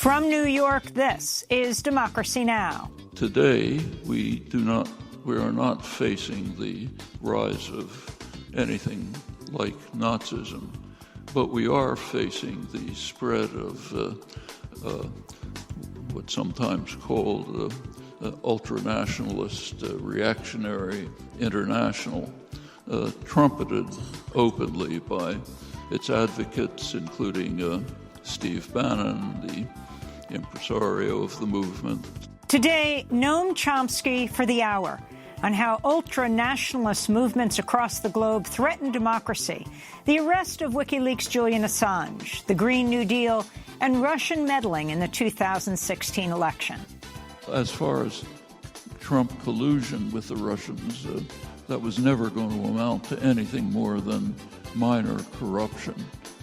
From New York, this is Democracy Now! Today, we are not facing the rise of anything like Nazism, but we are facing the spread of what's sometimes called ultranationalist, reactionary international, trumpeted openly by its advocates, including Steve Bannon, the impresario of the movement. Today, Noam Chomsky for the Hour on how ultra-nationalist movements across the globe threaten democracy, the arrest of WikiLeaks' Julian Assange, the Green New Deal, and Russian meddling in the 2016 election. As far as Trump collusion with the Russians, that was never going to amount to anything more than minor corruption.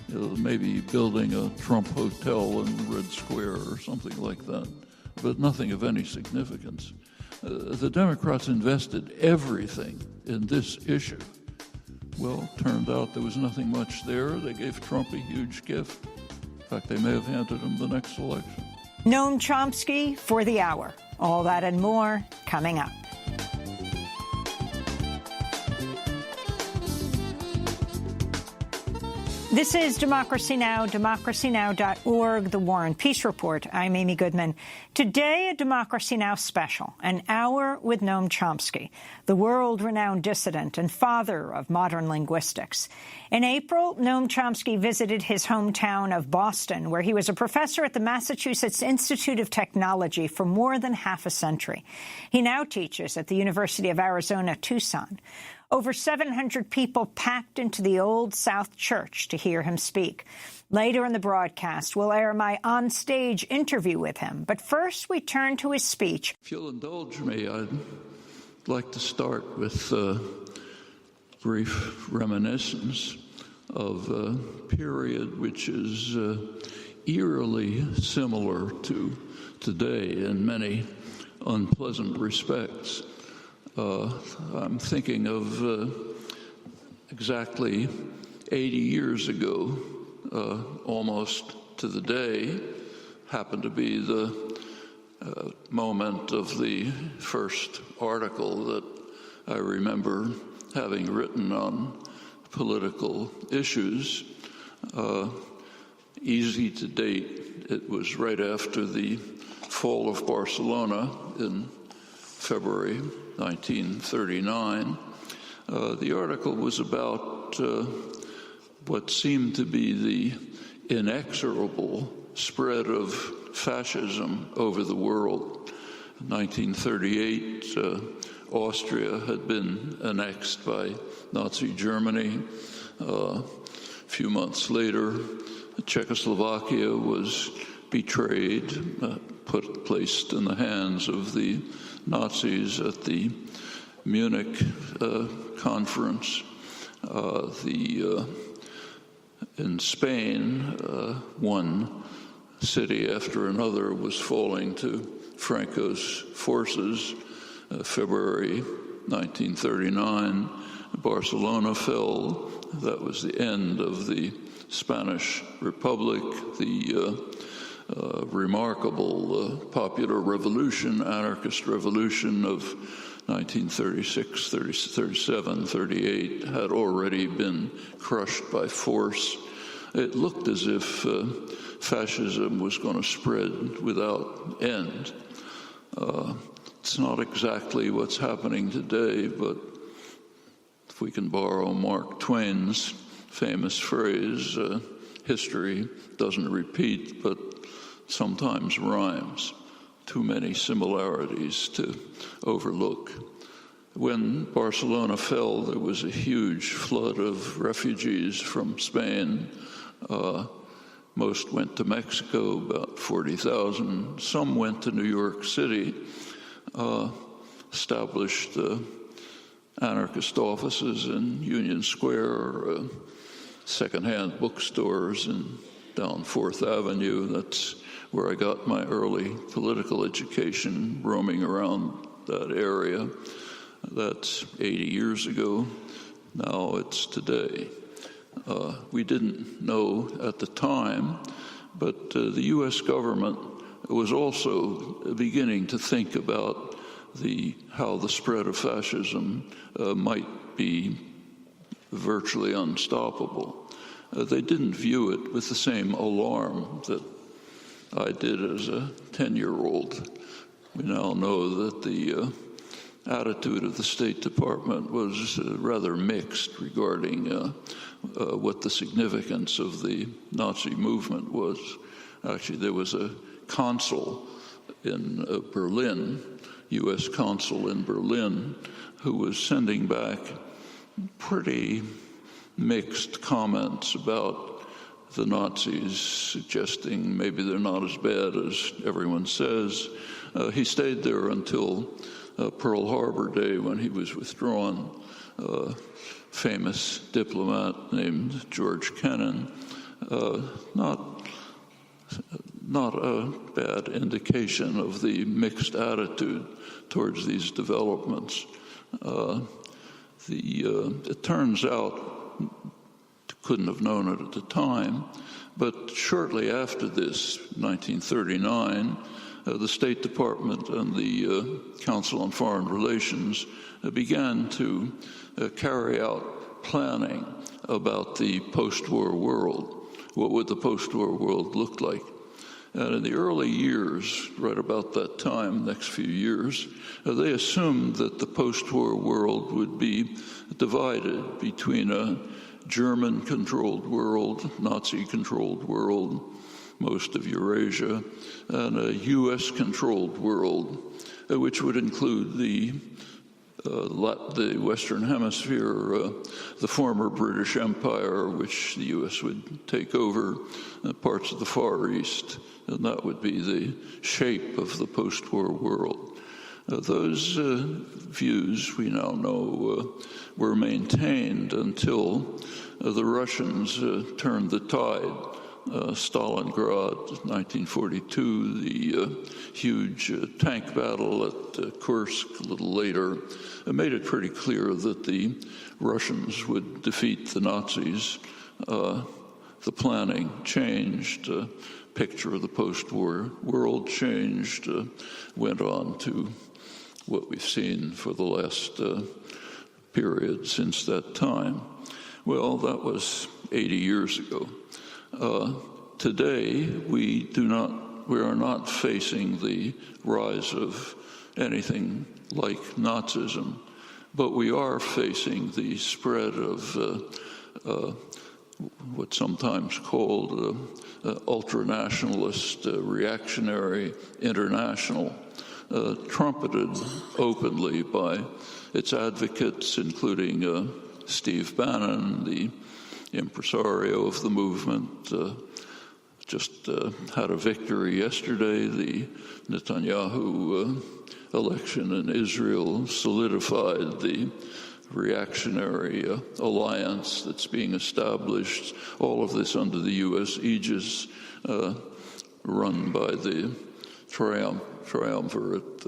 Maybe building a Trump hotel in the Red Square or something like that, but nothing of any significance. The Democrats invested everything in this issue. Well, turned out there was nothing much there. They gave Trump a huge gift. In fact, they may have handed him the next election. Noam Chomsky for the Hour. All that and more coming up. This is Democracy Now!, democracynow.org, The War and Peace Report. I'm Amy Goodman. Today, a Democracy Now! Special, an hour with Noam Chomsky, the world-renowned dissident and father of modern linguistics. In April, Noam Chomsky visited his hometown of Boston, where he was a professor at the Massachusetts Institute of Technology for more than half a century. He now teaches at the University of Arizona, Tucson. Over 700 people packed into the Old South Church to hear him speak. Later in the broadcast, we'll air my on-stage interview with him. But first, we turn to his speech. If you'll indulge me, I'd like to start with a brief reminiscence of a period which is eerily similar to today in many unpleasant respects. I'm thinking of exactly 80 years ago, almost to the day, happened to be the moment of the first article that I remember having written on political issues. Easy to date, it was right after the fall of Barcelona in February 1939. The article was about what seemed to be the inexorable spread of fascism over the world. In 1938, Austria had been annexed by Nazi Germany. A few months later, Czechoslovakia was betrayed, placed in the hands of the Nazis at the Munich conference. In Spain, one city after another was falling to Franco's forces. February 1939, Barcelona fell. That was the end of the Spanish Republic. The remarkable popular revolution, anarchist revolution of 1936, 37, 38 had already been crushed by force. It looked as if fascism was going to spread without end. It's not exactly what's happening today, but if we can borrow Mark Twain's famous phrase, history doesn't repeat, but sometimes rhymes. Too many similarities to overlook. When Barcelona fell, there was a huge flood of refugees from Spain. Most went to Mexico, about 40,000. Some went to New York City, established anarchist offices in Union Square, secondhand bookstores down 4th Avenue. That's where I got my early political education, roaming around that area. That's 80 years ago. Now it's today. We didn't know at the time, but the U.S. government was also beginning to think about how the spread of fascism might be virtually unstoppable. They didn't view it with the same alarm that I did as a 10-year-old. We now know that the attitude of the State Department was rather mixed regarding what the significance of the Nazi movement was. Actually, there was a consul in Berlin, U.S. consul in Berlin, who was sending back pretty mixed comments about the Nazis, suggesting maybe they're not as bad as everyone says. He stayed there until Pearl Harbor Day, when he was withdrawn. Famous diplomat named George Kennan. Not a bad indication of the mixed attitude towards these developments. It turns out, couldn't have known it at the time, but shortly after this, 1939, the State Department and the Council on Foreign Relations began to carry out planning about the post-war world. What would the post-war world look like? And in the early years, right about that time, next few years, they assumed that the post-war world would be divided between a German-controlled world, Nazi-controlled world, most of Eurasia, and a U.S.-controlled world, which would include the Western Hemisphere, the former British Empire, which the U.S. would take over, parts of the Far East, and that would be the shape of the post-war world. Those views, we now know, were maintained until the Russians turned the tide. Stalingrad, 1942, the huge tank battle at Kursk a little later, made it pretty clear that the Russians would defeat the Nazis. The planning changed, picture of the post-war world changed, went on to what we've seen for the last period since that time. Well, that was 80 years ago. Today, we are not facing the rise of anything like Nazism, but we are facing the spread of what's sometimes called ultranationalist, reactionary international, trumpeted openly by its advocates, including Steve Bannon, the impresario of the movement, just had a victory yesterday. The Netanyahu election in Israel solidified the reactionary alliance that's being established, all of this under the U.S. aegis, run by the triumvirate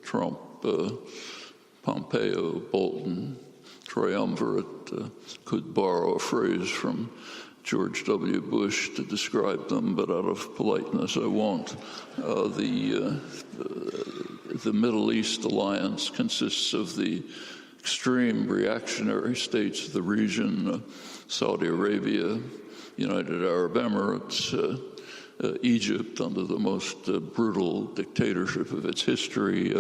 Trump, Pompeo, Bolton triumvirate. Could borrow a phrase from George W. Bush to describe them, but out of politeness I won't. The Middle East alliance consists of the extreme reactionary states of the region, Saudi Arabia, United Arab Emirates, Egypt under the most brutal dictatorship of its history,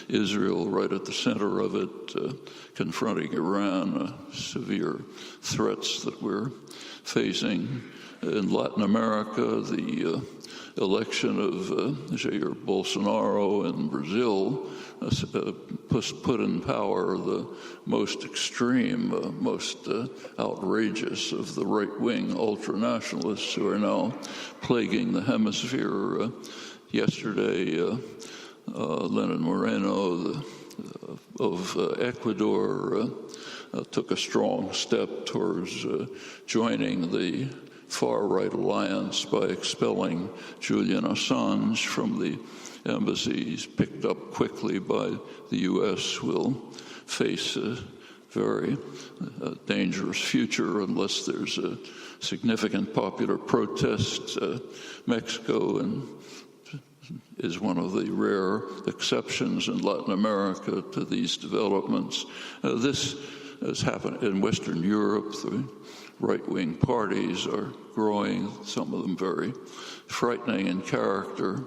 Israel right at the center of it, confronting Iran, severe threats that we're facing. In Latin America, the election of Jair Bolsonaro in Brazil put in power the most extreme, most outrageous of the right-wing ultranationalists who are now plaguing the hemisphere. Yesterday, Lenin Moreno of Ecuador took a strong step towards joining the far-right alliance by expelling Julian Assange from the embassies, picked up quickly by the U.S., will face a very dangerous future unless there's a significant popular protest. Mexico and is one of the rare exceptions in Latin America to these developments. This has happened in Western Europe. The right-wing parties are growing, some of them very frightening in character.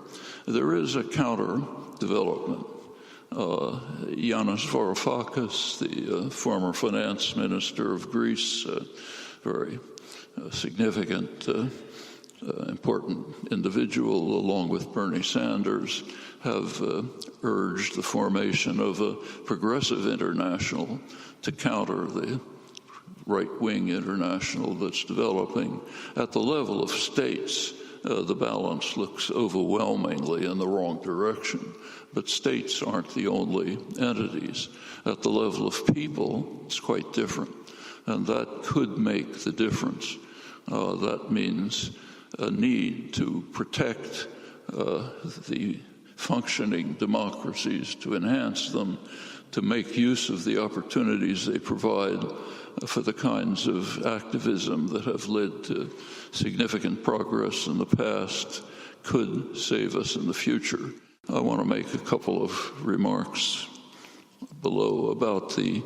There is a counter-development. Yanis Varoufakis, the former finance minister of Greece, very significant, important individual, along with Bernie Sanders, have urged the formation of a progressive international to counter the right-wing international that's developing. At the level of states, the balance looks overwhelmingly in the wrong direction. But states aren't the only entities. At the level of people, it's quite different. And that could make the difference. That means a need to protect the functioning democracies, to enhance them, to make use of the opportunities they provide for the kinds of activism that have led to significant progress in the past, could save us in the future. I want to make a couple of remarks below about the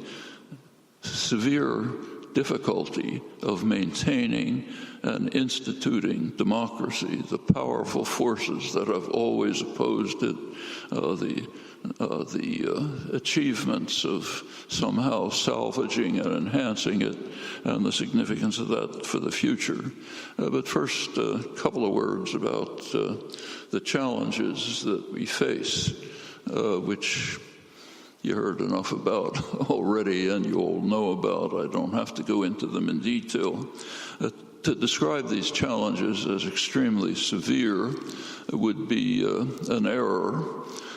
severe difficulty of maintaining and instituting democracy, the powerful forces that have always opposed it, the achievements of somehow salvaging and enhancing it, and the significance of that for the future. But first, a couple of words about the challenges that we face, which you heard enough about already and you all know about. I don't have to go into them in detail. To describe these challenges as extremely severe would be an error.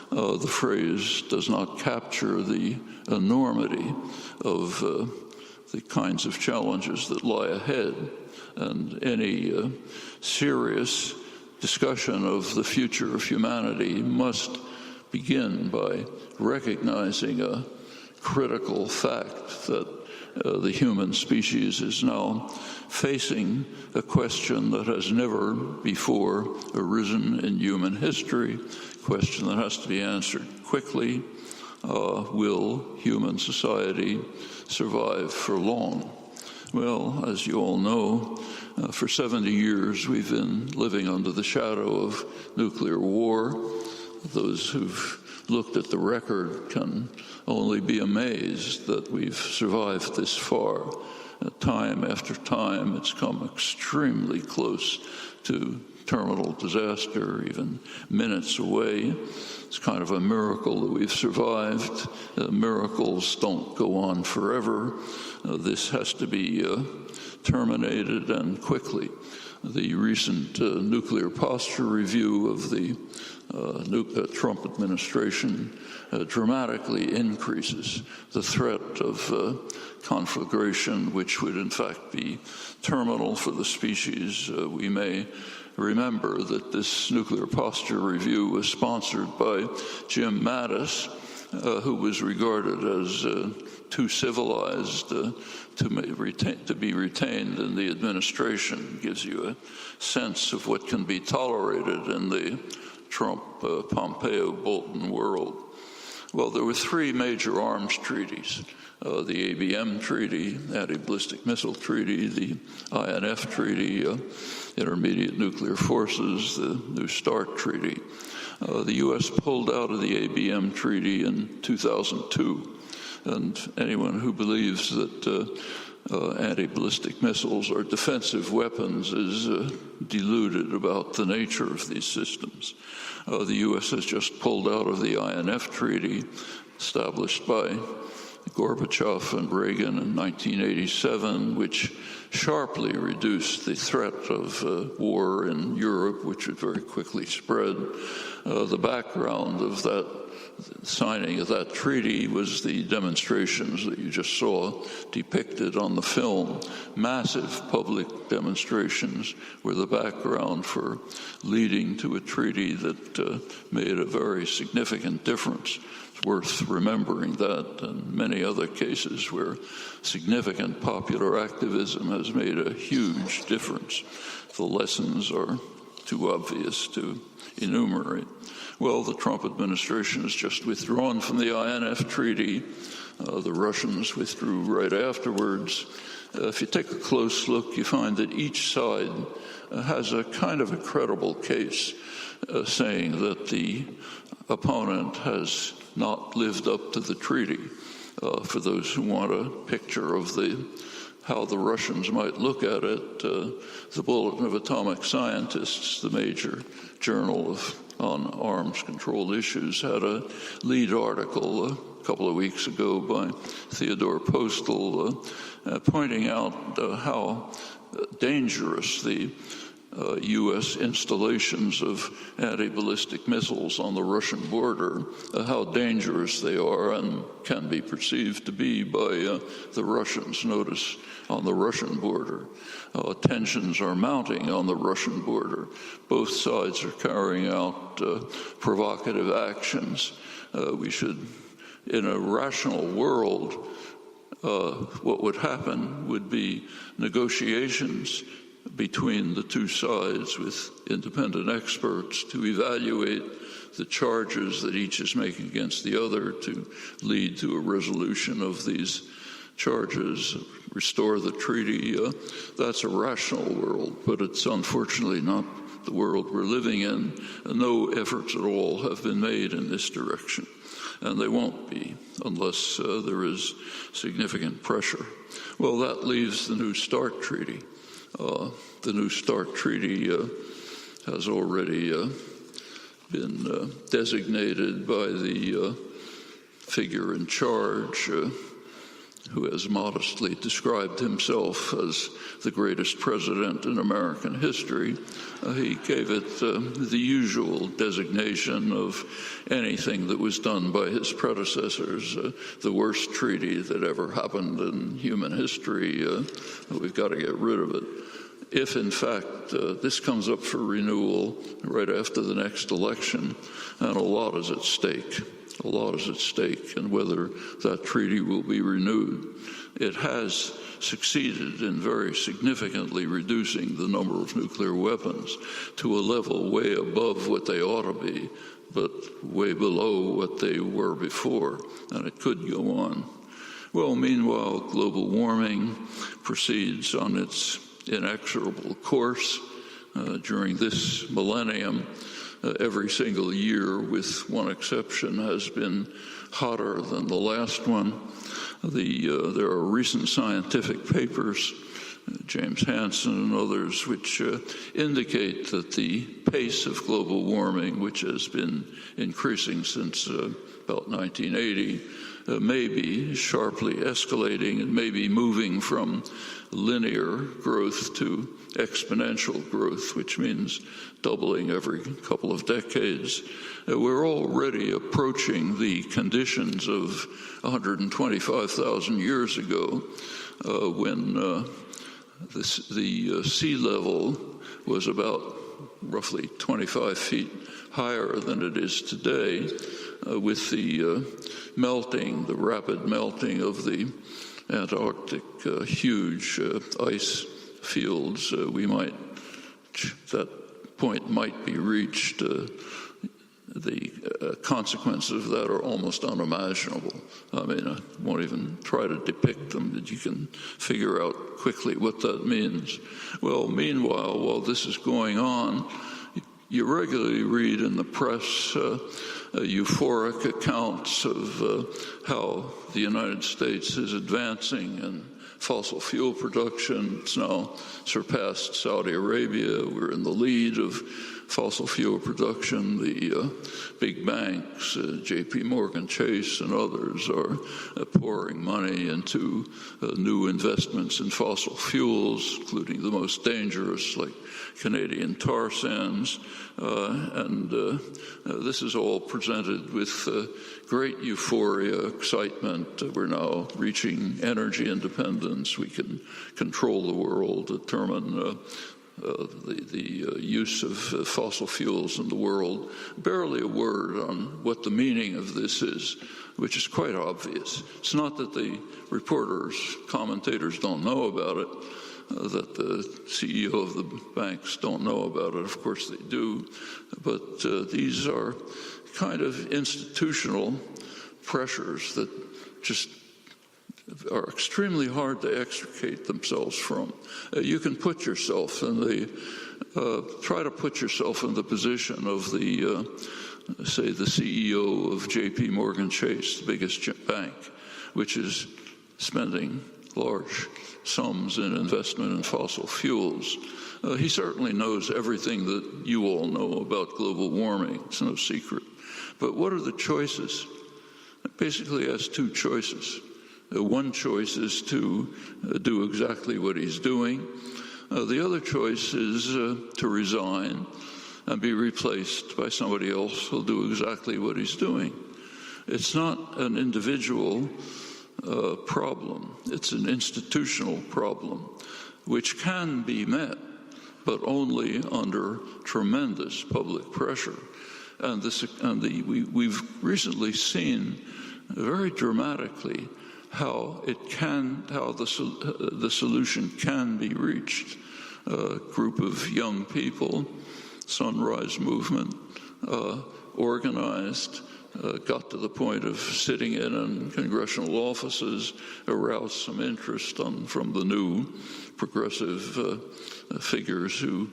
The phrase does not capture the enormity of the kinds of challenges that lie ahead, and any serious discussion of the future of humanity must begin by recognizing a critical fact that the human species is now facing a question that has never before arisen in human history, a question that has to be answered quickly. Will human society survive for long? Well, as you all know, for 70 years we've been living under the shadow of nuclear war. Those who've looked at the record can only be amazed that we've survived this far. Time after time, it's come extremely close to terminal disaster, even minutes away. It's kind of a miracle that we've survived. Miracles don't go on forever. This has to be terminated, and quickly. The recent nuclear posture review of the Trump administration dramatically increases the threat of conflagration, which would in fact be terminal for the species. We may remember that this nuclear posture review was sponsored by Jim Mattis, who was regarded as too civilized to be retained in the administration. Gives you a sense of what can be tolerated in the Trump, Pompeo, Bolton world. Well, there were three major arms treaties. The ABM Treaty, Anti-Ballistic Missile Treaty, the INF Treaty, Intermediate Nuclear Forces, the New START Treaty. The U.S. pulled out of the ABM Treaty in 2002, and anyone who believes that anti-ballistic missiles are defensive weapons is deluded about the nature of these systems. The U.S. has just pulled out of the INF Treaty, established by Gorbachev and Reagan in 1987, which sharply reduced the threat of war in Europe, which would very quickly spread. The background of that signing of that treaty was the demonstrations that you just saw depicted on the film. Massive public demonstrations were the background for leading to a treaty that made a very significant difference. It's worth remembering that, and many other cases where significant popular activism has made a huge difference. The lessons are too obvious to enumerate. Well, the Trump administration has just withdrawn from the INF Treaty. The Russians withdrew right afterwards. If you take a close look, you find that each side has a kind of a credible case saying that the opponent has not lived up to the treaty. For those who want a picture of how the Russians might look at it, the Bulletin of Atomic Scientists, the major journal on arms control issues, had a lead article a couple of weeks ago by Theodore Postal pointing out how dangerous the U.S. installations of anti-ballistic missiles on the Russian border, how dangerous they are and can be perceived to be by the Russians. Notice on the Russian border, tensions are mounting on the Russian border. Both sides are carrying out provocative actions. We should, in a rational world, what would happen would be negotiations between the two sides with independent experts to evaluate the charges that each is making against the other to lead to a resolution of these charges, restore the treaty. That's a rational world, but it's unfortunately not the world we're living in. No efforts at all have been made in this direction, and they won't be unless there is significant pressure. Well, that leaves the New START Treaty. The New START Treaty has already been designated by the figure in charge, who has modestly described himself as the greatest president in American history. He gave it the usual designation of anything that was done by his predecessors, the worst treaty that ever happened in human history. We've got to get rid of it. If, in fact, this comes up for renewal right after the next election, and a lot is at stake. A lot is at stake, and whether that treaty will be renewed. It has succeeded in very significantly reducing the number of nuclear weapons to a level way above what they ought to be, but way below what they were before, and it could go on. Well, meanwhile, global warming proceeds on its inexorable course. During this millennium, every single year, with one exception, has been hotter than the last one. There are recent scientific papers, James Hansen and others, which indicate that the pace of global warming, which has been increasing since about 1980, may be sharply escalating and may be moving from linear growth to exponential growth, which means doubling every couple of decades. We're already approaching the conditions of 125,000 years ago, when the sea level was about roughly 25 feet higher than it is today. With the rapid melting of the Antarctic huge ice fields, that point might be reached. The consequences of that are almost unimaginable. I mean, I won't even try to depict them, but you can figure out quickly what that means. Well, meanwhile, while this is going on, you regularly read in the press euphoric accounts of how the United States is advancing in fossil fuel production. It's now surpassed Saudi Arabia. We're in the lead of fossil fuel production. The big banks, J.P. Morgan Chase and others, are pouring money into new investments in fossil fuels, including the most dangerous, like Canadian tar sands. This is all presented with great euphoria, excitement. We're now reaching energy independence. We can control the world, determine the use of fossil fuels in the world. Barely a word on what the meaning of this is, which is quite obvious. It's not that the reporters, commentators don't know about it. that the CEO of the banks don't know about it. Of course they do. But these are kind of institutional pressures that just are extremely hard to extricate themselves from. You can put yourself in try to put yourself in the position of say the CEO of J.P. Morgan Chase, the biggest bank, which is spending large sums in investment in fossil fuels. He certainly knows everything that you all know about global warming. It's no secret. But what are the choices? Basically, he has two choices. One choice is to do exactly what he's doing. The other choice is to resign and be replaced by somebody else who'll do exactly what he's doing. It's not an individual problem. It's an institutional problem, which can be met, but only under tremendous public pressure. And we've recently seen very dramatically how the solution can be reached. A group of young people, Sunrise Movement, organized, got to the point of sitting in congressional offices, aroused some interest from the new progressive figures who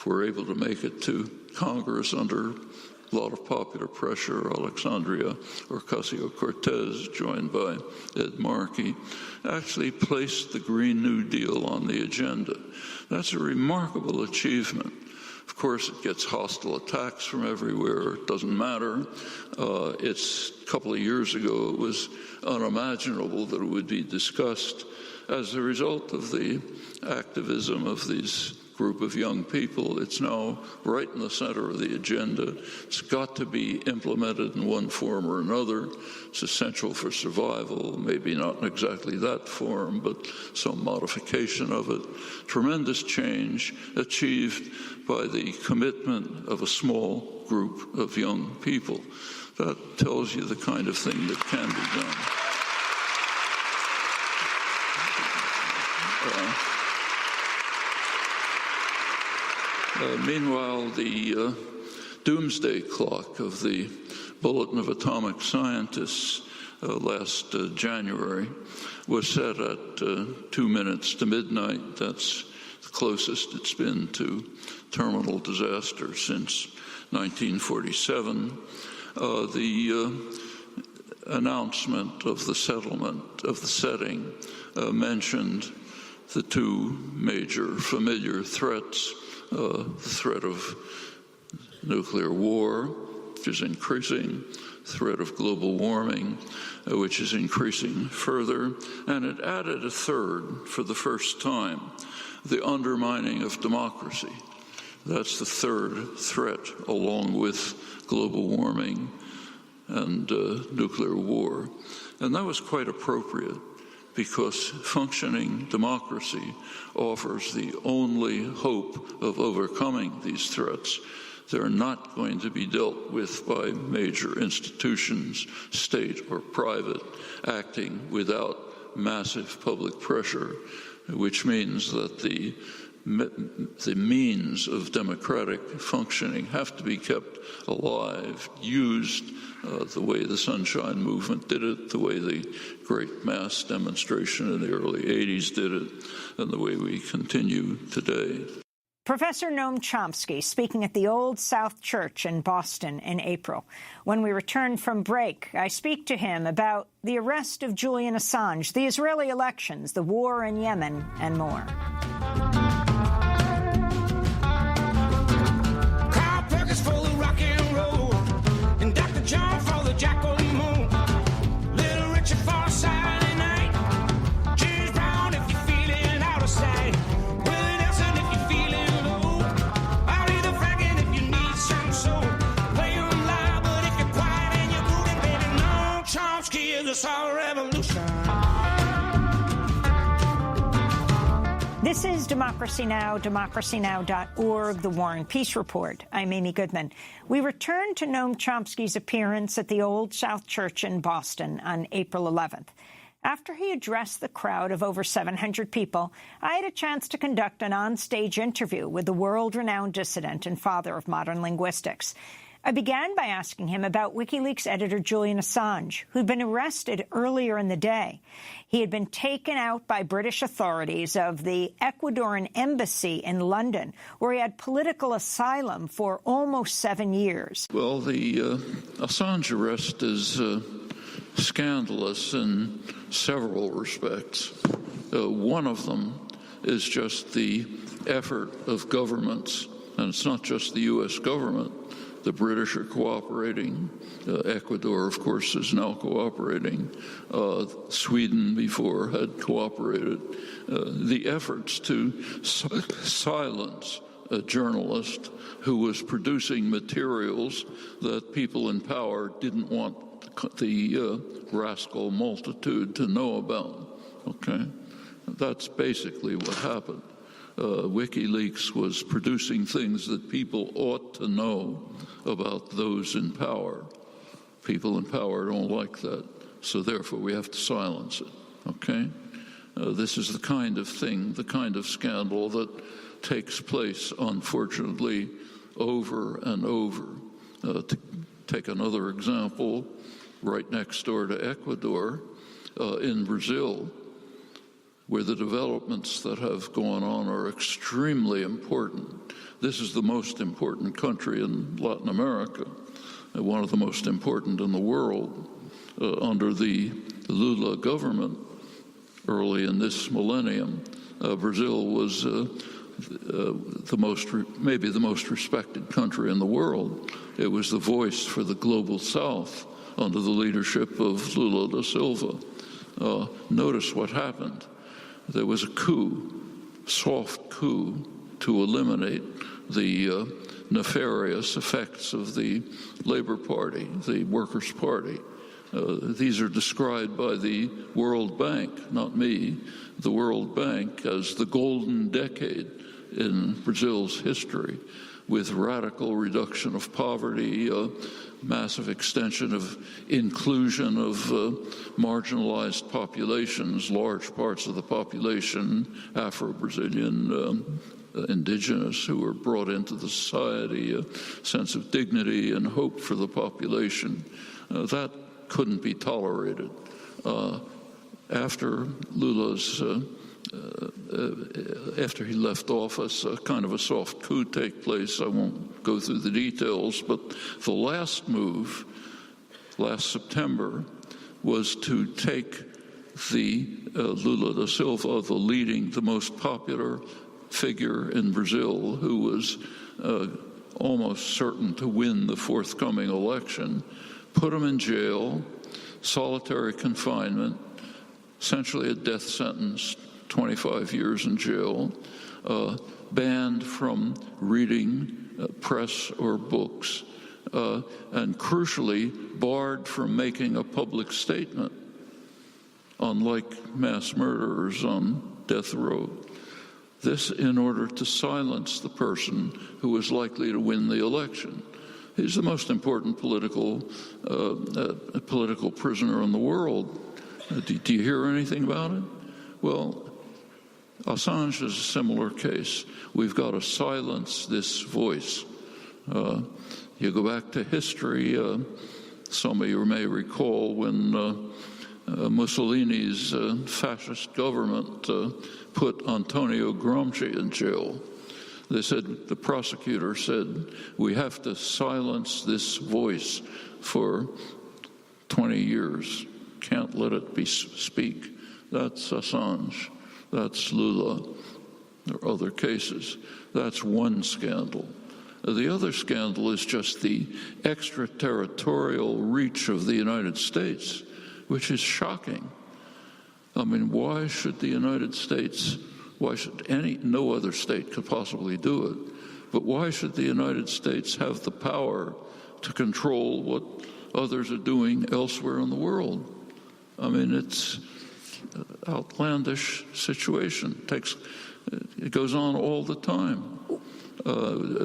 were able to make it to Congress under a lot of popular pressure. Alexandria Ocasio-Cortez, joined by Ed Markey, actually placed the Green New Deal on the agenda. That's a remarkable achievement. Of course, it gets hostile attacks from everywhere. It doesn't matter. It's a couple of years ago, it was unimaginable that it would be discussed. As a result of the activism of these group of young people, it's now right in the center of the agenda. It's got to be implemented in one form or another. It's essential for survival, maybe not in exactly that form, but some modification of it. Tremendous change achieved by the commitment of a small group of young people. That tells you the kind of thing that can be done. Meanwhile, the doomsday clock of the Bulletin of Atomic Scientists last January was set at 2 minutes to midnight. That's the closest it's been to terminal disaster since 1947. The announcement of the settlement of the setting mentioned the two major familiar threats. The threat of nuclear war, which is increasing, threat of global warming, which is increasing further, and it added a third for the first time, the undermining of democracy. That's the third threat, along with global warming and nuclear war. And that was quite appropriate, because functioning democracy offers the only hope of overcoming these threats. They're not going to be dealt with by major institutions, state or private, acting without massive public pressure, which means that the means of democratic functioning have to be kept alive, used the way the Sunshine Movement did it, the way the great mass demonstration in the early 80s did it, and the way we continue today. Professor Noam Chomsky speaking at the Old South Church in Boston in April. When we return from break, I speak to him about the arrest of Julian Assange, the Israeli elections, the war in Yemen, and more. This is Democracy Now!, democracynow.org, The War and Peace Report. I'm Amy Goodman. We return to Noam Chomsky's appearance at the Old South Church in Boston on April 11th. After he addressed the crowd of over 700 people, I had a chance to conduct an on-stage interview with the world-renowned dissident and father of modern linguistics. I began by asking him about WikiLeaks editor Julian Assange, who'd been arrested earlier in the day. He had been taken out by British authorities of the Ecuadorian embassy in London, where he had political asylum for almost 7 years. Well, the Assange arrest is scandalous in several respects. One of them is just the effort of governments, and it's not just the U.S. government. The British are cooperating. Ecuador, of course, is now cooperating. Sweden before had cooperated. The efforts to silence a journalist who was producing materials that people in power didn't want the rascal multitude to know about. Okay? That's basically what happened. WikiLeaks was producing things that people ought to know about those in power. People in power don't like that, so therefore we have to silence it, okay? This is the kind of thing, the kind of scandal that takes place, unfortunately, over and over. To take another example, right next door to Ecuador, in Brazil, where the developments that have gone on are extremely important. This is the most important country in Latin America, one of the most important in the world. Under the Lula government, early in this millennium, Brazil was maybe the most respected country in the world. It was the voice for the global South under the leadership of Lula da Silva. Notice what happened. There was a coup, soft coup, to eliminate the nefarious effects of the Labor Party, the Workers' Party. These are described by the World Bank, not me, the World Bank, as the golden decade in Brazil's history, with radical reduction of poverty, massive extension of inclusion of marginalized populations, large parts of the population, Afro-Brazilian, indigenous, who were brought into the society, a sense of dignity and hope for the population. That couldn't be tolerated. After Lula's after he left office, kind of a soft coup take place. I won't go through the details, but the last move, last September, was to take the Lula da Silva, the most popular figure in Brazil, who was almost certain to win the forthcoming election, put him in jail, solitary confinement, essentially a death sentence, 25 years in jail, banned from reading press or books, and crucially barred from making a public statement, unlike mass murderers on death row. This in order to silence the person who was likely to win the election. He's the most important political prisoner in the world. Do you hear anything about it? Well, Assange is a similar case. We've got to silence this voice. You go back to history, some of you may recall when Mussolini's fascist government put Antonio Gramsci in jail. The prosecutor said, we have to silence this voice for 20 years. Can't let it speak. That's Assange. That's Lula. There are other cases. That's one scandal. The other scandal is just the extraterritorial reach of the United States, which is shocking. I mean, why should the United States, no other state could possibly do it, but why should the United States have the power to control what others are doing elsewhere in the world? I mean, it's an outlandish situation. It goes on all the time.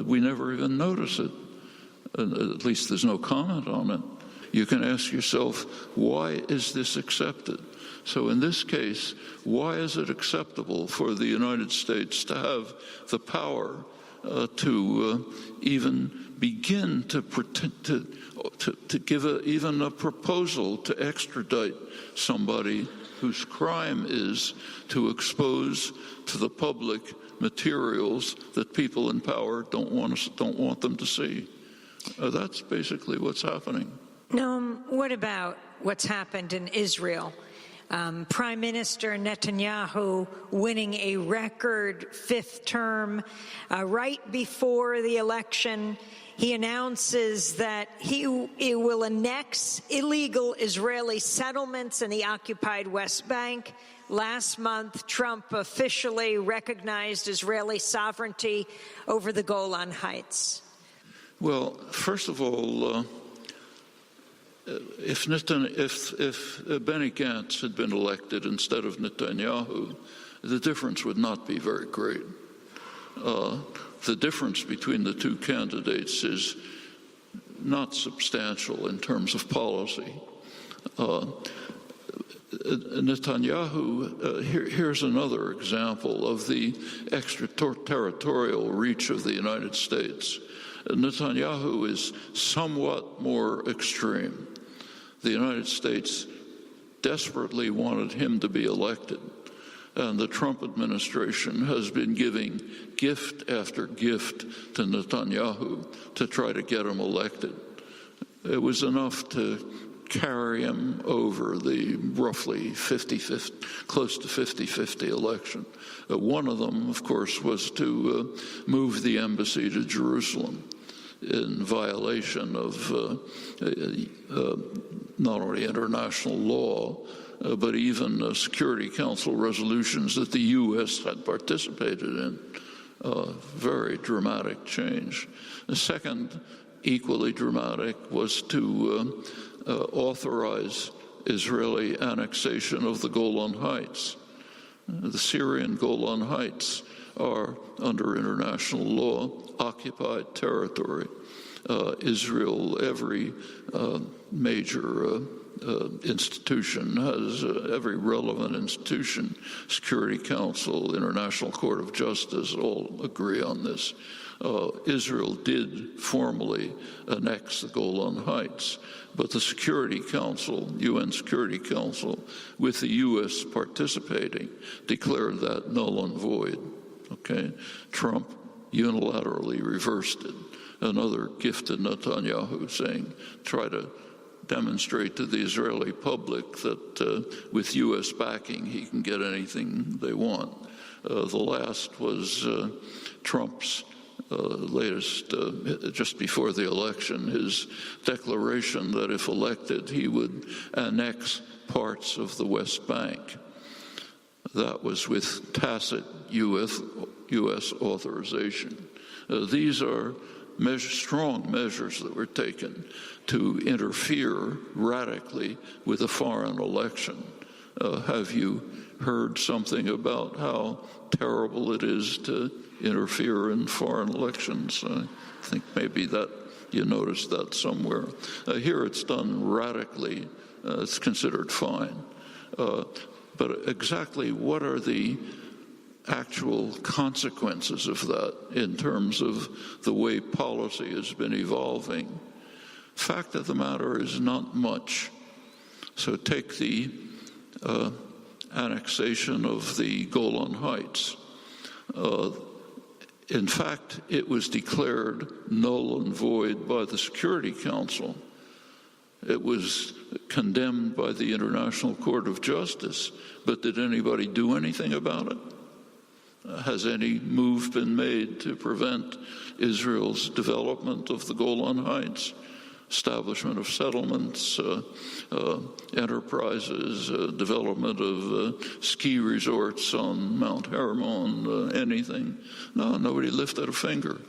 We never even notice it. At least there's no comment on it. you can ask yourself, why is this accepted? So in this case, why is it acceptable for the United States to have the power to even begin to give even a proposal to extradite somebody whose crime is to expose to the public materials that people in power don't want them to see? That's basically what's happening. Noam, what about what's happened in Israel? Prime Minister Netanyahu winning a record fifth term. Right before the election, he announces that he will annex illegal Israeli settlements in the occupied West Bank. Last month, Trump officially recognized Israeli sovereignty over the Golan Heights. Well, first of all, if Benny Gantz had been elected instead of Netanyahu, the difference would not be very great. The difference between the two candidates is not substantial in terms of policy. Netanyahu, here's another example of the extraterritorial reach of the United States. Netanyahu is somewhat more extreme. The United States desperately wanted him to be elected, and the Trump administration has been giving gift after gift to Netanyahu to try to get him elected. It was enough to carry him over the roughly 50-50, close to 50-50 election. One of them, of course, was to move the embassy to Jerusalem in violation of not only international law, but even Security Council resolutions that the U.S. had participated in. Very dramatic change. The second, equally dramatic, was to authorize Israeli annexation of the Golan Heights. The Syrian Golan Heights are, under international law, occupied territory. Israel, every major institution has, every relevant institution, Security Council, International Court of Justice, all agree on this. Israel did formally annex the Golan Heights, but the Security Council, UN Security Council, with the U.S. participating, declared that null and void. Okay, Trump unilaterally reversed it. Another gift to Netanyahu, saying, try to demonstrate to the Israeli public that with U.S. backing, he can get anything they want. The last was Trump's latest, just before the election, his declaration that if elected, he would annex parts of the West Bank. That was with tacit U.S. authorization. These are strong measures that were taken to interfere radically with a foreign election. Have you heard something about how terrible it is to interfere in foreign elections? I think maybe that you noticed that somewhere. Here it's done radically. It's considered fine. But exactly what are the actual consequences of that in terms of the way policy has been evolving? Fact of the matter is not much. So take the annexation of the Golan Heights. In fact, it was declared null and void by the Security Council. It was condemned by the International Court of Justice, but did anybody do anything about it? Has any move been made to prevent Israel's development of the Golan Heights? Establishment of settlements, enterprises, development of ski resorts on Mount Hermon, anything. No, nobody lifted a finger.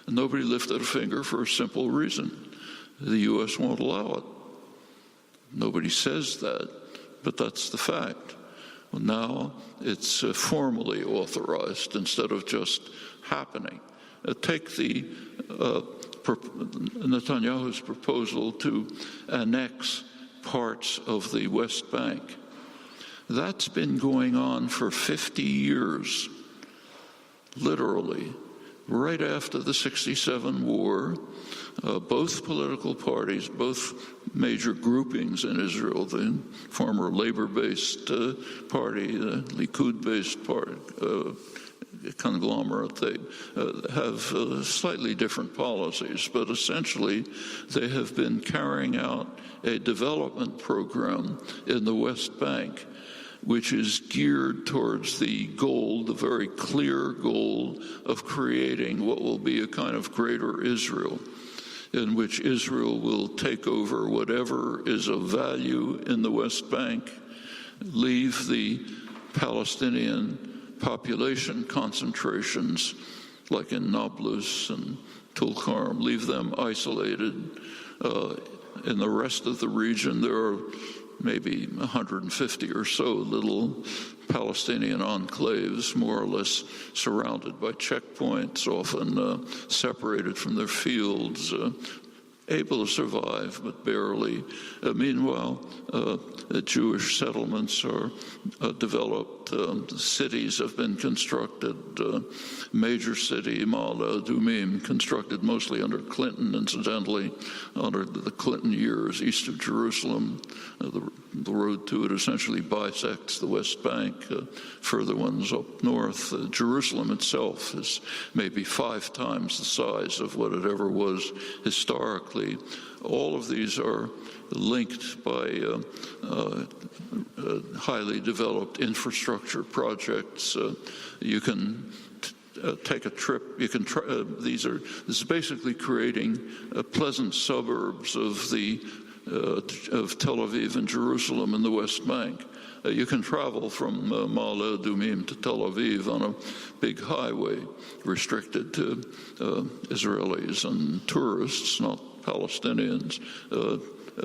Nobody lifted a finger for a simple reason. The U.S. won't allow it. Nobody says that, but that's the fact. Well, now it's formally authorized instead of just happening. Take the Netanyahu's proposal to annex parts of the West Bank. That's been going on for 50 years, literally. Right after the 1967 war, both political parties, both major groupings in Israel, the former labor-based party, the Likud-based party, conglomerate, they have slightly different policies, but essentially they have been carrying out a development program in the West Bank, which is geared towards the goal, the very clear goal of creating what will be a kind of greater Israel, in which Israel will take over whatever is of value in the West Bank, leave the Palestinian population concentrations like in Nablus and Tulkarm, leave them isolated. In the rest of the region, there are maybe 150 or so little Palestinian enclaves, more or less surrounded by checkpoints, often separated from their fields, able to survive, but barely. Meanwhile, Jewish settlements are developed. Cities have been constructed. Major city, Ma'ale Adumim, constructed mostly under Clinton, incidentally, under the Clinton years, east of Jerusalem. The road to it essentially bisects the West Bank. Further ones up north. Jerusalem itself is maybe 5 times the size of what it ever was historically. All of these are linked by highly developed infrastructure projects. You can take a trip. You can try. This is basically creating pleasant suburbs of Tel Aviv and Jerusalem in the West Bank. You can travel from Ma'ale Adumim to Tel Aviv on a big highway restricted to Israelis and tourists, not Palestinians,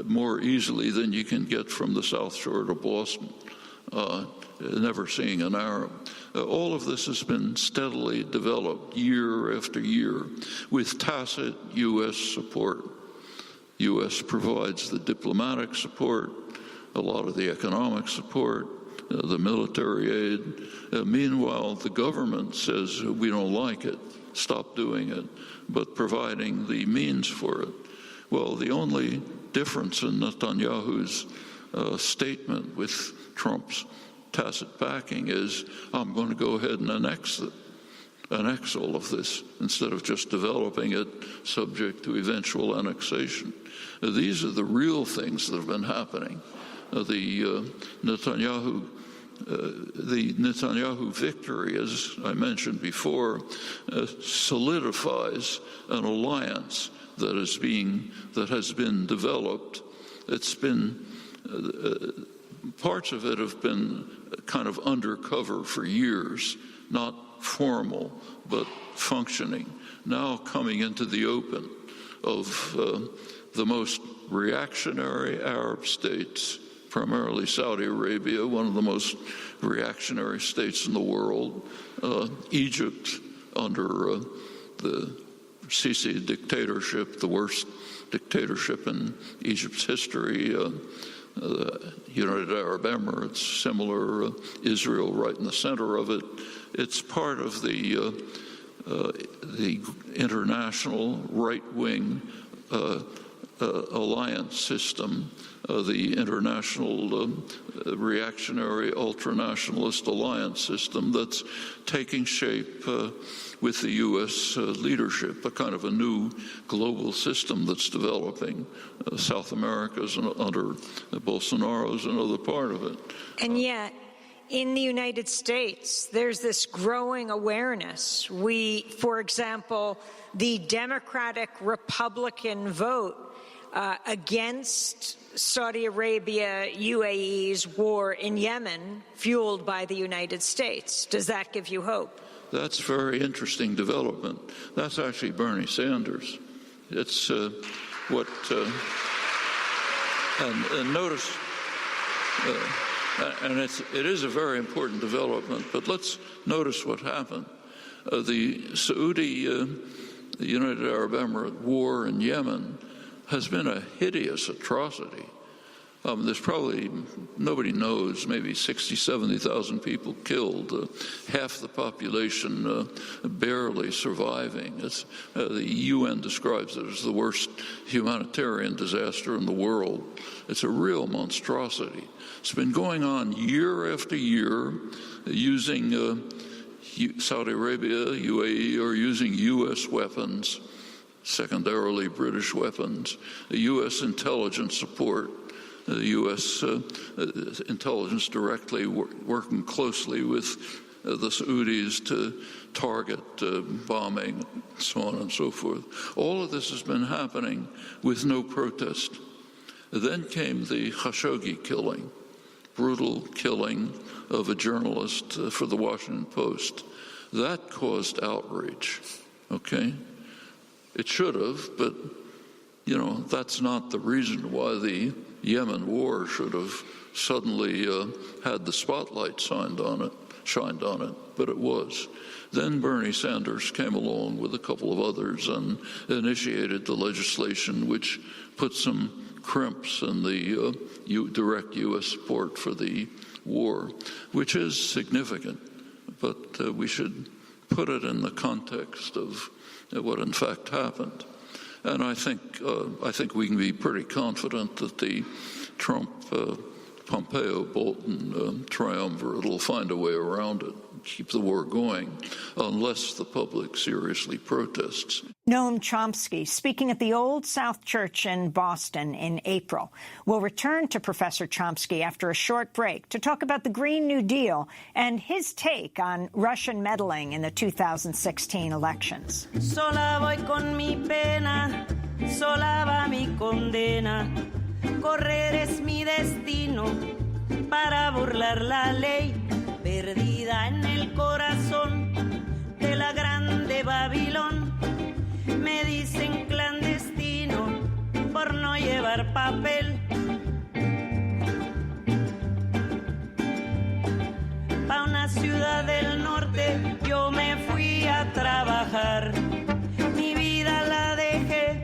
more easily than you can get from the South Shore to Boston, never seeing an Arab. All of this has been steadily developed year after year with tacit U.S. support. U.S. provides the diplomatic support, a lot of the economic support, the military aid. Meanwhile, the government says, we don't like it, stop doing it, but providing the means for it. Well, the only difference in Netanyahu's statement with Trump's tacit backing is, I'm going to go ahead and annex all of this instead of just developing it subject to eventual annexation. These are the real things that have been happening. The Netanyahu victory, as I mentioned before, solidifies an alliance that has been developed. It's been parts of it have been kind of undercover for years, not formal but functioning. Now coming into the open of the most reactionary Arab states, primarily Saudi Arabia, one of the most reactionary states in the world, Egypt under the Sisi dictatorship, the worst dictatorship in Egypt's history, United Arab Emirates, similar, Israel right in the center of it. It's part of the international right-wing alliance system, the international reactionary ultranationalist alliance system that's taking shape with the U.S. leadership, a kind of a new global system that's developing. South America's under Bolsonaro's another part of it. And yet, in the United States, there's this growing awareness. For example, the Democratic-Republican vote against Saudi Arabia, UAE's war in Yemen, fueled by the United States. Does that give you hope? That's a very interesting development. That's actually Bernie Sanders. It's and notice, and it is a very important development, but let's notice what happened. The Saudi the United Arab Emirates war in Yemen has been a hideous atrocity. There's probably, nobody knows, maybe 60, 70,000 people killed, half the population barely surviving. The UN describes it as the worst humanitarian disaster in the world. It's a real monstrosity. It's been going on year after year using Saudi Arabia, UAE, are using U.S. weapons, secondarily British weapons, U.S. intelligence support, the U.S. intelligence directly working closely with the Saudis to target bombing, so on and so forth. All of this has been happening with no protest. Then came the Khashoggi killing, brutal killing of a journalist for the Washington Post. That caused outrage, okay? It should have, but, that's not the reason why the Yemen war should have suddenly had the spotlight shined on it, but it was. Then Bernie Sanders came along with a couple of others and initiated the legislation which put some crimps in the direct U.S. support for the war, which is significant, but we should put it in the context of what in fact happened. And I think we can be pretty confident that the Trump, Pompeo, Bolton triumvirate will find a way around it, keep the war going, unless the public seriously protests. Noam Chomsky, speaking at the Old South Church in Boston in April. We'll return to Professor Chomsky after a short break to talk about the Green New Deal and his take on Russian meddling in the 2016 elections. Sola voy con mi pena, sola va mi condena. Correr es mi destino para burlar la ley, perdida en el corazón de la grande Babilón. Me dicen clandestino por no llevar papel. Pa' una ciudad del norte yo me fui a trabajar. Mi vida la dejé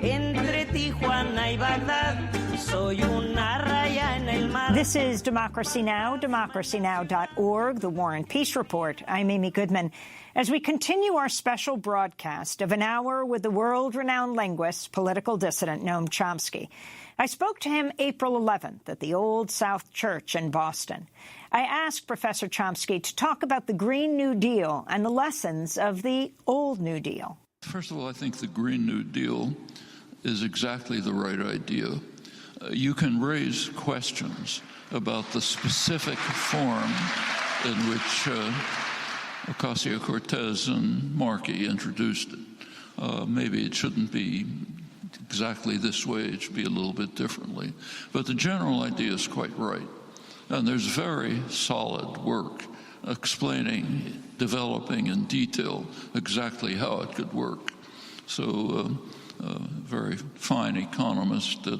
entre Tijuana y Bagdad. Soy una raya en el mar. This is Democracy Now!, democracynow.org, The War and Peace Report. I'm Amy Goodman. As we continue our special broadcast of an hour with the world-renowned linguist, political dissident Noam Chomsky, I spoke to him April 11th at the Old South Church in Boston. I asked Professor Chomsky to talk about the Green New Deal and the lessons of the Old New Deal. First of all, I think the Green New Deal is exactly the right idea. You can raise questions about the specific form in which Ocasio-Cortez and Markey introduced it. Maybe it shouldn't be exactly this way, it should be a little bit differently. But the general idea is quite right. And there's very solid work explaining, developing in detail exactly how it could work. So a very fine economist at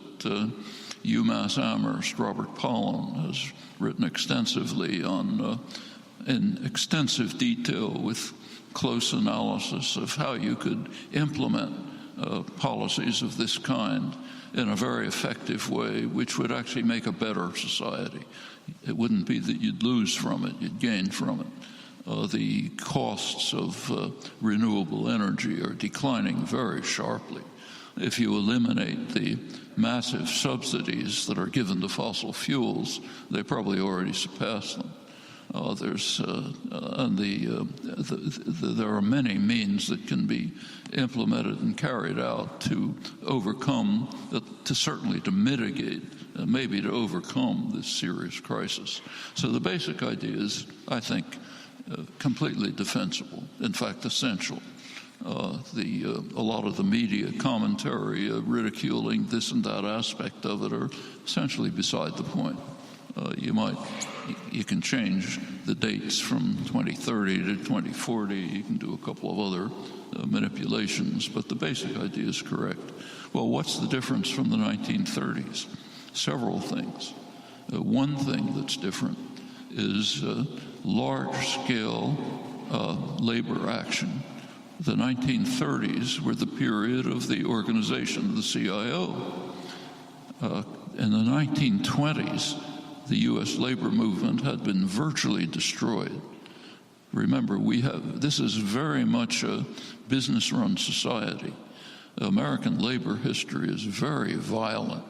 UMass Amherst, Robert Pollin, has written extensively on in extensive detail with close analysis of how you could implement policies of this kind in a very effective way, which would actually make a better society. It wouldn't be that you'd lose from it, you'd gain from it. The costs of renewable energy are declining very sharply. If you eliminate the massive subsidies that are given to fossil fuels, they probably already surpass them. There are many means that can be implemented and carried out to overcome, certainly to mitigate, maybe to overcome this serious crisis. So the basic idea is, I think, completely defensible, in fact, essential. A lot of the media commentary ridiculing this and that aspect of it are essentially beside the point. You can change the dates from 2030 to 2040. You can do a couple of other manipulations, but the basic idea is correct. Well, what's the difference from the 1930s? Several things. One thing that's different is large-scale labor action The 1930s were the period of the organization of the CIO. In the 1920s, the U.S. labor movement had been virtually destroyed. Remember, this is very much a business-run society. American labor history is very violent,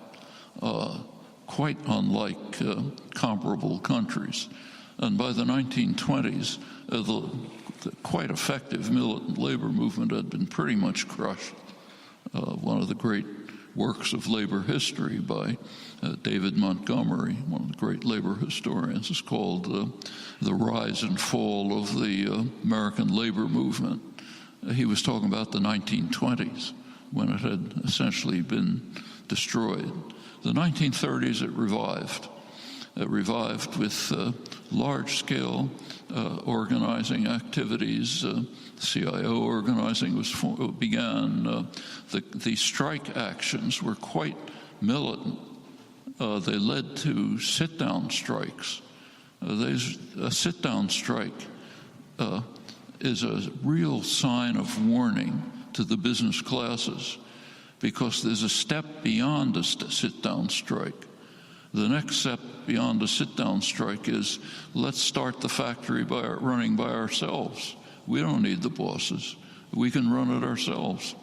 quite unlike comparable countries. And by the 1920s, the quite effective militant labor movement had been pretty much crushed. One of the great works of labor history by David Montgomery, one of the great labor historians, is called The Rise and Fall of the American Labor Movement. He was talking about the 1920s, when it had essentially been destroyed. The 1930s, it revived. It revived with large-scale organizing activities. CIO organizing began. The strike actions were quite militant. They led to sit-down strikes. A sit-down strike is a real sign of warning to the business classes, because there's a step beyond a sit-down strike. The next step beyond a sit-down strike is, let's start the factory running by ourselves. We don't need the bosses. We can run it ourselves.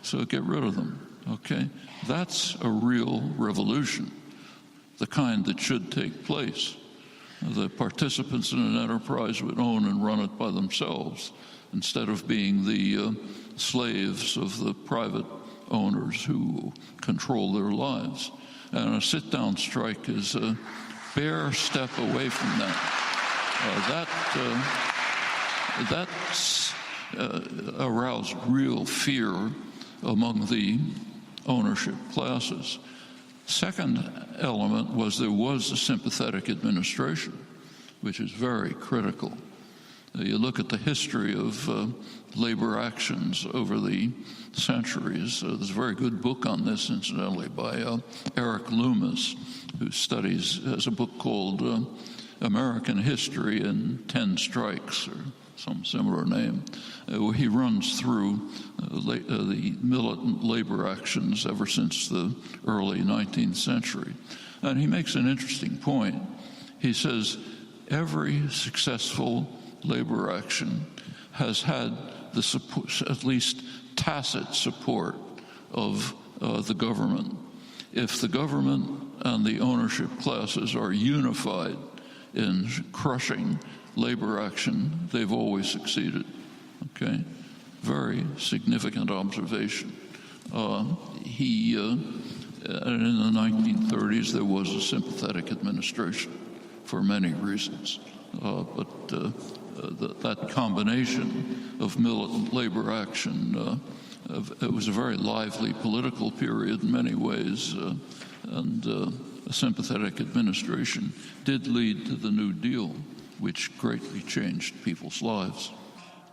So get rid of them, okay? That's a real revolution, the kind that should take place. The participants in an enterprise would own and run it by themselves, instead of being the slaves of the private owners who control their lives. And a sit-down strike is a bare step away from that. That's aroused real fear among the ownership classes. Second element was there was a sympathetic administration, which is very critical. You look at the history of labor actions over the centuries. There's a very good book on this, incidentally, by Eric Loomis, who has a book called American History in 10 Strikes, or some similar name, where he runs through the militant labor actions ever since the early 19th century. And he makes an interesting point. He says, every successful labor action has had the support, at least tacit support, of the government. If the government and the ownership classes are unified in crushing labor action, they've always succeeded. Okay? Very significant observation. In the 1930s, there was a sympathetic administration for many reasons. But that combination of militant labor action, it was a very lively political period in many ways, and a sympathetic administration did lead to the New Deal, which greatly changed people's lives.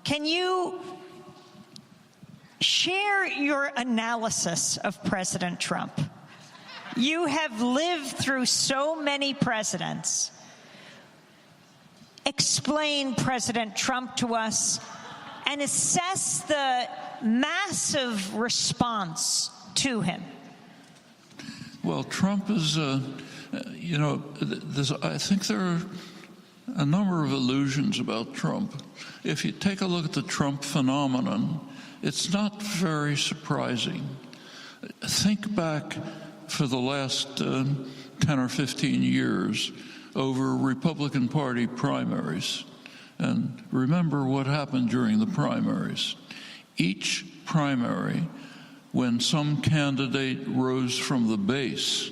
Can you share your analysis of President Trump? You have lived through so many presidents. Explain President Trump to us and assess the massive response to him. Well, Trump is, I think there are a number of illusions about Trump. If you take a look at the Trump phenomenon, it's not very surprising. Think back for the last 10 or 15 years over Republican Party primaries, and remember what happened during the primaries. Each primary, when some candidate rose from the base,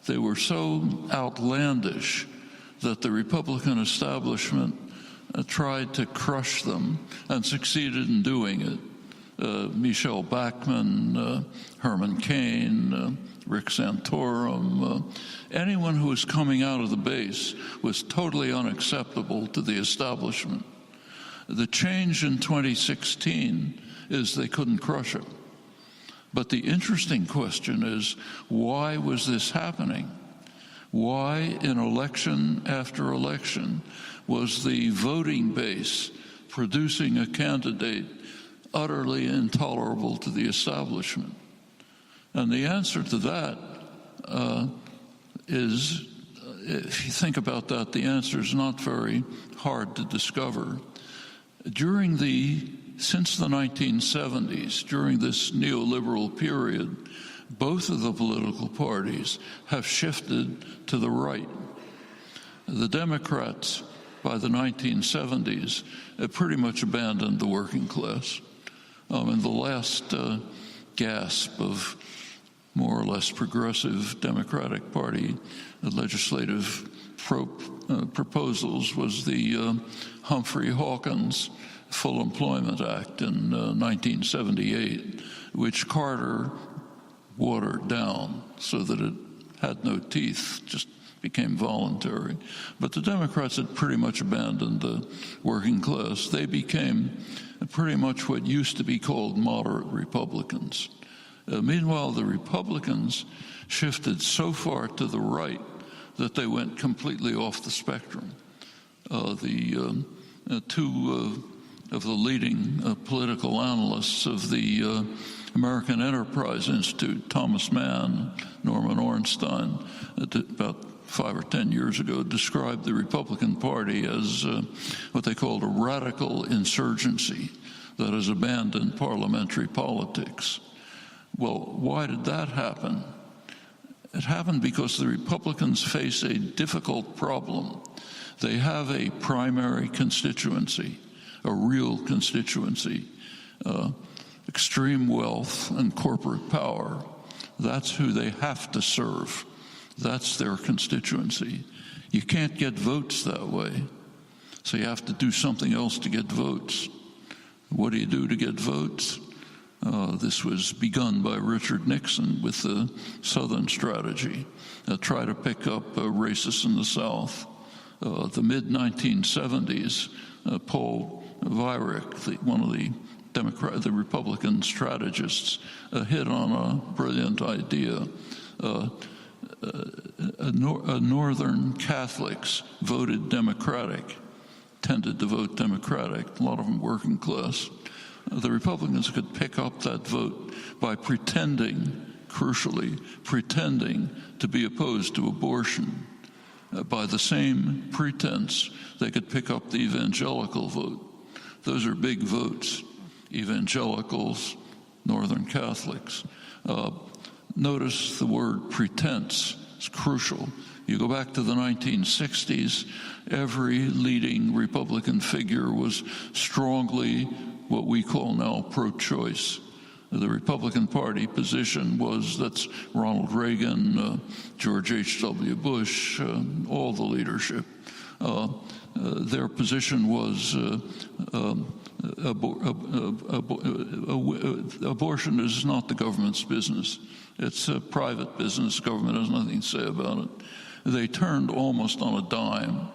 they were so outlandish that the Republican establishment tried to crush them and succeeded in doing it. Michelle Bachmann, Herman Cain, Rick Santorum, anyone who was coming out of the base was totally unacceptable to the establishment. The change in 2016 is they couldn't crush him. But the interesting question is, why was this happening? Why, in election after election, was the voting base producing a candidate utterly intolerable to the establishment? And the answer to that is, if you think about that, the answer is not very hard to discover. Since the 1970s, during this neoliberal period, both of the political parties have shifted to the right. The Democrats, by the 1970s, have pretty much abandoned the working class. In the last gasp of more or less progressive Democratic Party legislative proposals was the Humphrey Hawkins Full Employment Act in 1978, which Carter watered down so that it had no teeth, just became voluntary. But the Democrats had pretty much abandoned the working class. They became pretty much what used to be called moderate Republicans. Meanwhile, the Republicans shifted so far to the right that they went completely off the spectrum. Two of the leading political analysts of the American Enterprise Institute, Thomas Mann, Norman Ornstein, about 5 or 10 years ago, described the Republican Party as what they called a radical insurgency that has abandoned parliamentary politics. Well, why did that happen? It happened because the Republicans face a difficult problem. They have a primary constituency, a real constituency, extreme wealth and corporate power. That's who they have to serve. That's their constituency. You can't get votes that way, so you have to do something else to get votes. What do you do to get votes? This was begun by Richard Nixon with the Southern strategy, try to pick up racists in the South. The mid-1970s, Paul Weyrich, one of the Republican strategists, hit on a brilliant idea. Northern Catholics voted Democratic, tended to vote Democratic, a lot of them working class. The Republicans could pick up that vote by crucially pretending to be opposed to abortion. By the same pretense, they could pick up the evangelical vote. Those are big votes, evangelicals, Northern Catholics. Notice the word pretense. It's crucial. You go back to the 1960s, every leading Republican figure was strongly what we call now pro-choice. The Republican Party position was, that's Ronald Reagan, George H.W. Bush, all the leadership. Their position was abortion is not the government's business. It's a private business. Government has nothing to say about it. They turned almost on a dime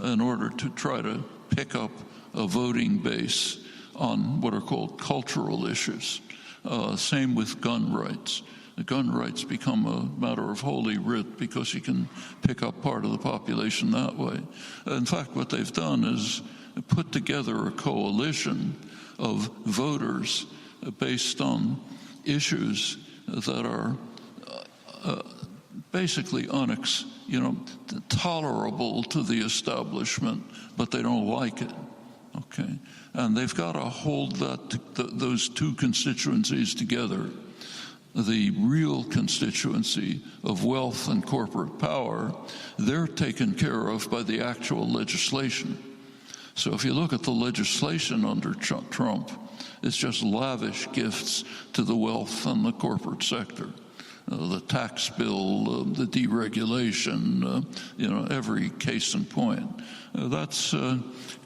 in order to try to pick up a voting base on what are called cultural issues. Same with gun rights. The gun rights become a matter of holy writ because you can pick up part of the population that way. In fact, what they've done is put together a coalition of voters based on issues that are basically tolerable to the establishment, but they don't like it. Okay, and they've got to hold those two constituencies together. The real constituency of wealth and corporate power, they're taken care of by the actual legislation. So if you look at the legislation under Trump, it's just lavish gifts to the wealth and the corporate sector. The tax bill, the deregulation, every case in point. That's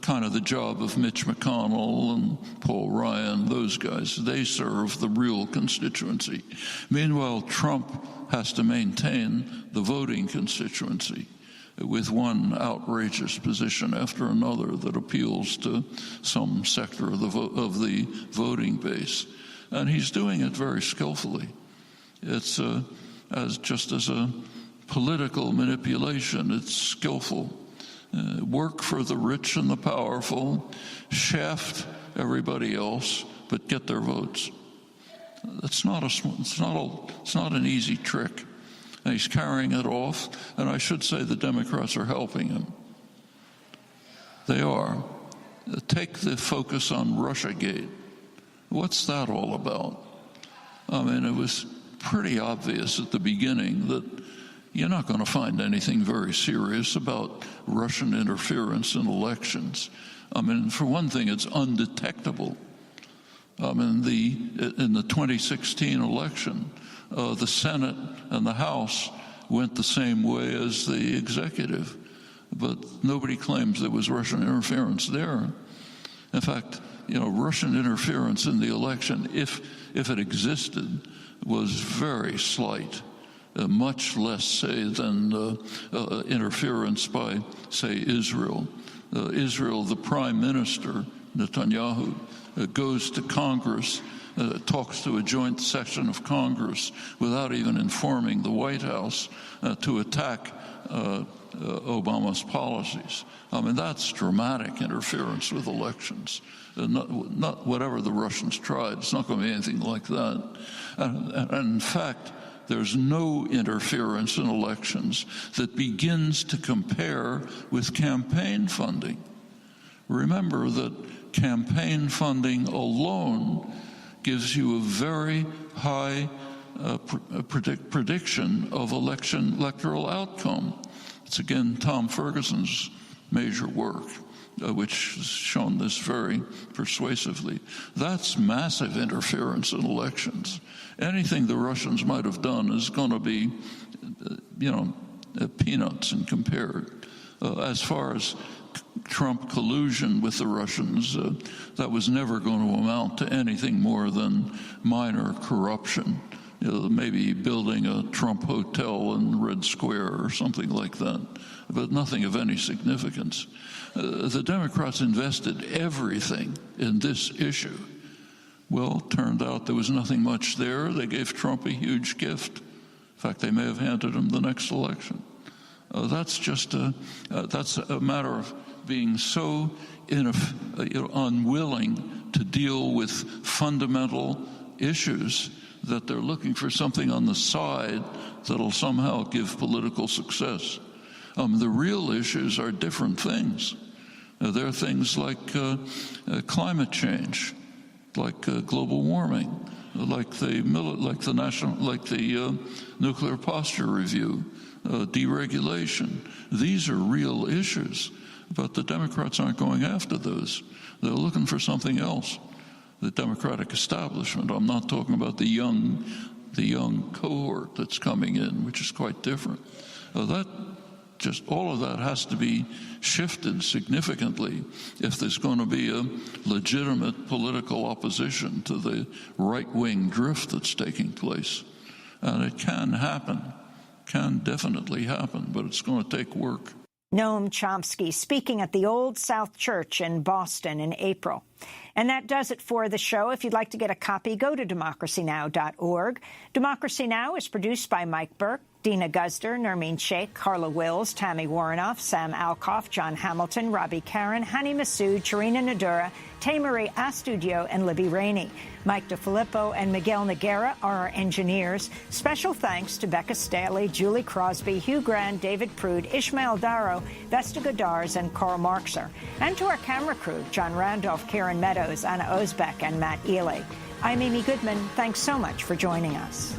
kind of the job of Mitch McConnell and Paul Ryan, those guys. They serve the real constituency. Meanwhile, Trump has to maintain the voting constituency with one outrageous position after another that appeals to some sector of the voting base. And he's doing it very skillfully. It's just as a political manipulation, it's skillful. Work for the rich and the powerful, shaft everybody else, but get their votes. It's not an easy trick. And he's carrying it off, and I should say the Democrats are helping him. They are. Take the focus on Russiagate. What's that all about? I mean, it was pretty obvious at the beginning that you're not going to find anything very serious about Russian interference in elections. I mean, for one thing, it's undetectable. In the 2016 election, the Senate and the House went the same way as the executive, but nobody claims there was Russian interference there. In fact, Russian interference in the election, if it existed, was very slight, much less, say, than interference by, say, Israel. Israel, the prime minister, Netanyahu, goes to Congress, talks to a joint session of Congress without even informing the White House to attack Obama's policies. I mean, that's dramatic interference with elections. Not whatever the Russians tried. It's not going to be anything like that. And in fact, there's no interference in elections that begins to compare with campaign funding. Remember that campaign funding alone gives you a very high prediction of electoral outcome. It's again Tom Ferguson's major work, which has shown this very persuasively. That's massive interference in elections. Anything the Russians might have done is going to be, peanuts and compared. As far as Trump collusion with the Russians, that was never going to amount to anything more than minor corruption. Maybe building a Trump hotel in Red Square or something like that, but nothing of any significance. The Democrats invested everything in this issue. Well, turned out there was nothing much there. They gave Trump a huge gift. In fact, they may have handed him the next election. That's a matter of being so unwilling to deal with fundamental issues that they're looking for something on the side that'll somehow give political success. The real issues are different things. There are things like climate change, like global warming, like the nuclear posture review, deregulation. These are real issues, but the Democrats aren't going after those. They're looking for something else. The Democratic establishment. I'm not talking about the young cohort that's coming in, which is quite different. All of that has to be shifted significantly if there's going to be a legitimate political opposition to the right-wing drift that's taking place. And it can happen, can definitely happen, but it's going to take work. Noam Chomsky speaking at the Old South Church in Boston in April. And that does it for the show. If you'd like to get a copy, go to democracynow.org. Democracy Now! Is produced by Mike Burke, Dina Guzder, Nermeen Sheikh, Carla Wills, Tammy Warrenoff, Sam Alcoff, John Hamilton, Robbie Karen, Hani Massoud, Charina Nadura, Taymarie Astudio, and Libby Rainey. Mike DeFilippo and Miguel Noguera are our engineers. Special thanks to Becca Staley, Julie Crosby, Hugh Grant, David Prude, Ishmael Darrow, Vesta Godars, and Carl Marxer. And to our camera crew, John Randolph, Karen Meadows, Anna Osbeck, and Matt Ely. I'm Amy Goodman. Thanks so much for joining us.